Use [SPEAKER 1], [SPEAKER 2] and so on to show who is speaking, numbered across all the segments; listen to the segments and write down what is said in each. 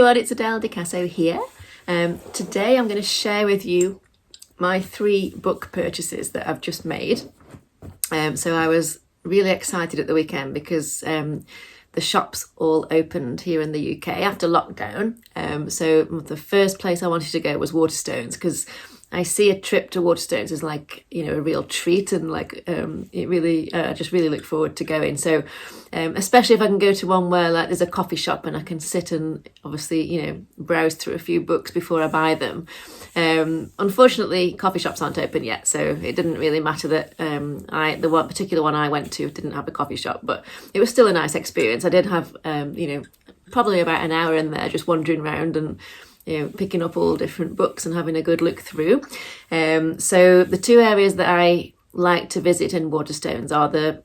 [SPEAKER 1] everyone, it's Adele here. Today I'm going to share with you my 3 book purchases that I've just made. So I was really excited at the weekend because the shops all opened here in the UK after lockdown. So the first place I wanted to go was Waterstones, because I see a trip to Waterstones as like, you know, a real treat, and like it really, I just really look forward to going. So especially if I can go to one where like there's a coffee shop and I can sit and obviously, you know, browse through a few books before I buy them. Unfortunately, coffee shops aren't open yet, so it didn't really matter that the one particular one I went to didn't have a coffee shop, but it was still a nice experience. I did have, you know, probably about an hour in there just wandering around and, you know, picking up all different books and having a good look through. So the 2 areas that I like to visit in Waterstones are the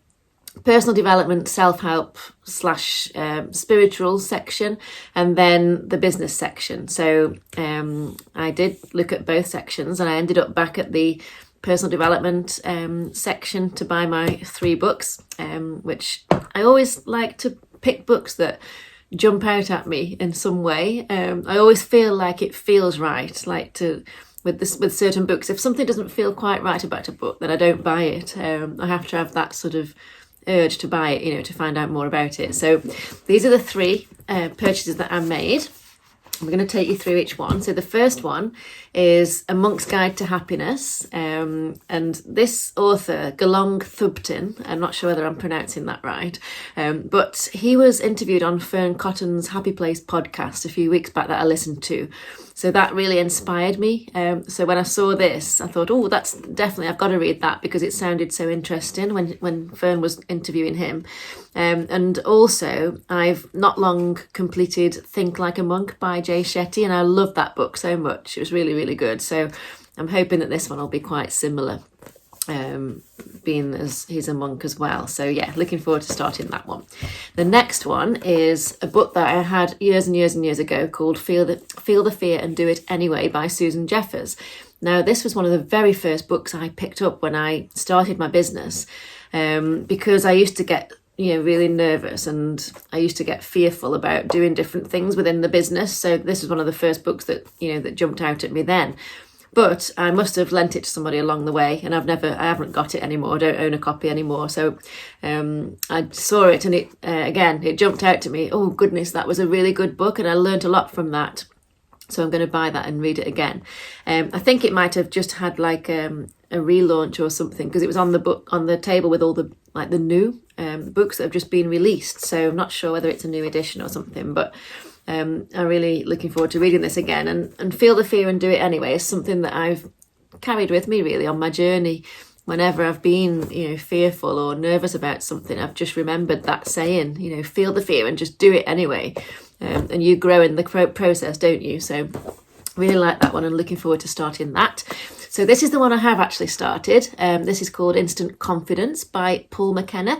[SPEAKER 1] personal development, self-help / spiritual section, and then the business section. So I did look at both sections, and I ended up back at the personal development section to buy my 3 books, which I always like to pick books that jump out at me in some way. I always feel like it feels right, like with certain books. If something doesn't feel quite right about a book, then I don't buy it. I have to have that sort of urge to buy it, you know, to find out more about it. So these are the 3 purchases that I made. I'm going to take you through each one. So the first one is A Monk's Guide to Happiness. And this author, Gelong Thubten, I'm not sure whether I'm pronouncing that right, but he was interviewed on Fern Cotton's Happy Place podcast a few weeks back that I listened to. So that really inspired me. So when I saw this, I thought, oh, that's definitely, I've got to read that, because it sounded so interesting when Fern was interviewing him. And also, I've not long completed Think Like a Monk by Jay Shetty, and I love that book so much. It was really, really good. So I'm hoping that this one will be quite similar, being as he's a monk as well. So yeah, looking forward to starting that one. The next one is a book that I had years and years and years ago called Feel the Fear and Do It Anyway by Susan Jeffers. Now, this was one of the very first books I picked up when I started my business, because I used to get, you know, really nervous, and I used to get fearful about doing different things within the business. So this was one of the first books that, you know, that jumped out at me then. But I must have lent it to somebody along the way, and I haven't got it anymore. I don't own a copy anymore. So I saw it, and it jumped out to me. Oh goodness, that was a really good book, and I learned a lot from that. So I'm going to buy that and read it again. I think it might have just had like a relaunch or something, because it was on the table with all the new books that have just been released. So I'm not sure whether it's a new edition or something, but I'm really looking forward to reading this again. And Feel the Fear and Do It Anyway is something that I've carried with me really on my journey. Whenever I've been, you know, fearful or nervous about something, I've just remembered that saying, you know, feel the fear and just do it anyway. And you grow in the process, don't you? So really like that one, and looking forward to starting that. So this is the one I have actually started. This is called Instant Confidence by Paul McKenna.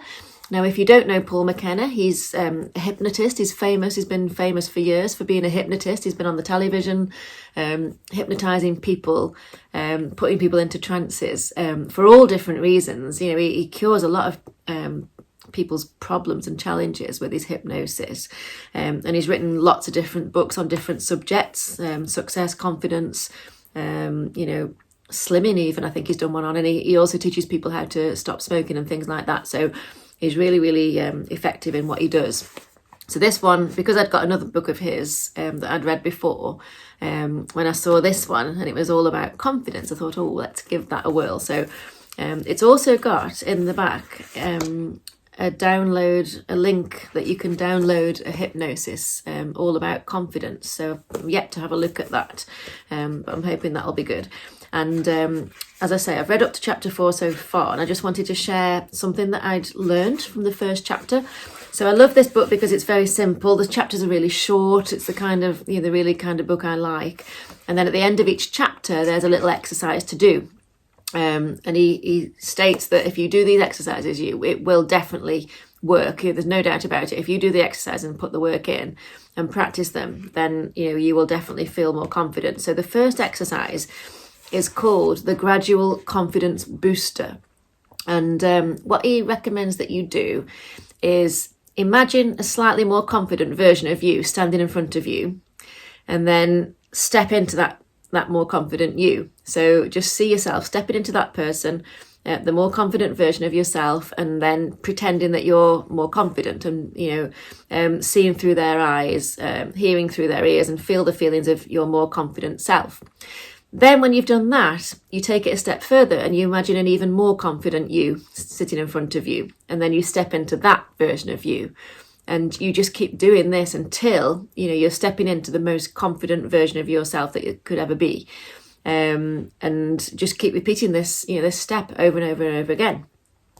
[SPEAKER 1] Now, if you don't know Paul McKenna, he's a hypnotist. He's famous. He's been famous for years for being a hypnotist. He's been on the television, hypnotising people, putting people into trances for all different reasons. You know, he cures a lot of people's problems and challenges with his hypnosis. And he's written lots of different books on different subjects, success, confidence, you know, slimming even. I think he's done one on, and he also teaches people how to stop smoking and things like that. So he's really, really effective in what he does. So this one, because I'd got another book of his that I'd read before, when I saw this one and it was all about confidence, I thought, oh, let's give that a whirl. So it's also got in the back a link that you can download a hypnosis all about confidence. So I'm yet to have a look at that, but I'm hoping that'll be good. And as I say, I've read up to chapter 4 so far, and I just wanted to share something that I'd learned from the first chapter. So I love this book because it's very simple. The chapters are really short. It's the kind of, you know, the really kind of book I like. And then at the end of each chapter, there's a little exercise to do. And he states that if you do these exercises, it will definitely work. There's no doubt about it. If you do the exercise and put the work in and practice them, then, you know, you will definitely feel more confident. So the first exercise is called the Gradual Confidence Booster. And what he recommends that you do is imagine a slightly more confident version of you standing in front of you. and then step into that more confident you. So just see yourself stepping into that person, the more confident version of yourself, and then pretending that you're more confident, and seeing through their eyes, hearing through their ears, and feel the feelings of your more confident self. Then when you've done that, you take it a step further and you imagine an even more confident you sitting in front of you, and then you step into that version of you. And you just keep doing this until, you're stepping into the most confident version of yourself that you could ever be. And just keep repeating this, this step over and over and over again.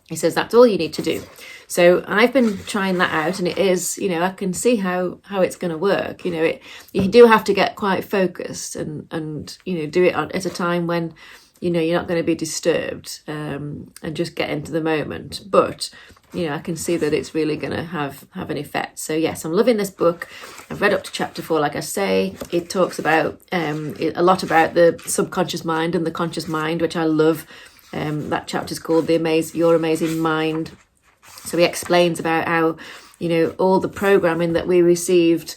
[SPEAKER 1] He says that's all you need to do. So I've been trying that out, and it is, I can see how it's going to work. You do have to get quite focused and do it at a time when, you're not going to be disturbed, and just get into the moment. But I can see that it's really going to have an effect. So yes, I'm loving this book. I've read up to chapter 4, like I say. It talks about a lot about the subconscious mind and the conscious mind, which I love. That chapter's called Your Amazing Mind. So he explains about how, all the programming that we received,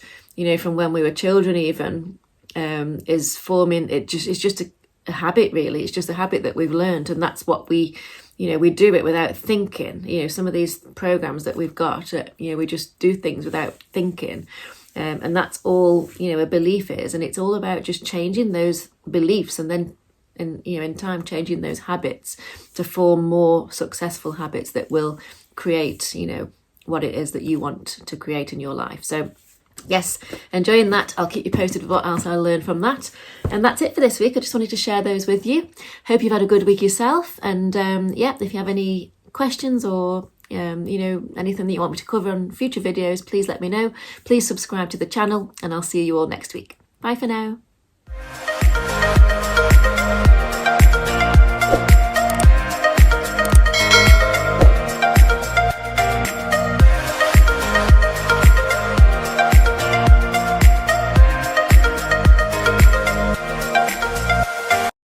[SPEAKER 1] from when we were children even, is forming, it's just a habit really. It's just a habit that we've learned, and that's what we do it without thinking. Some of these programs that we've got, we just do things without thinking. And that's all, a belief is. And it's all about just changing those beliefs, and then, in time, changing those habits to form more successful habits that will create, what it is that you want to create in your life. So yes, enjoying that. I'll keep you posted with what else I learned from that. And that's it for this week. I just wanted to share those with you. Hope you've had a good week yourself. And if you have any questions or anything that you want me to cover on future videos, please let me know. Please subscribe to the channel, and I'll see you all next week. Bye for now.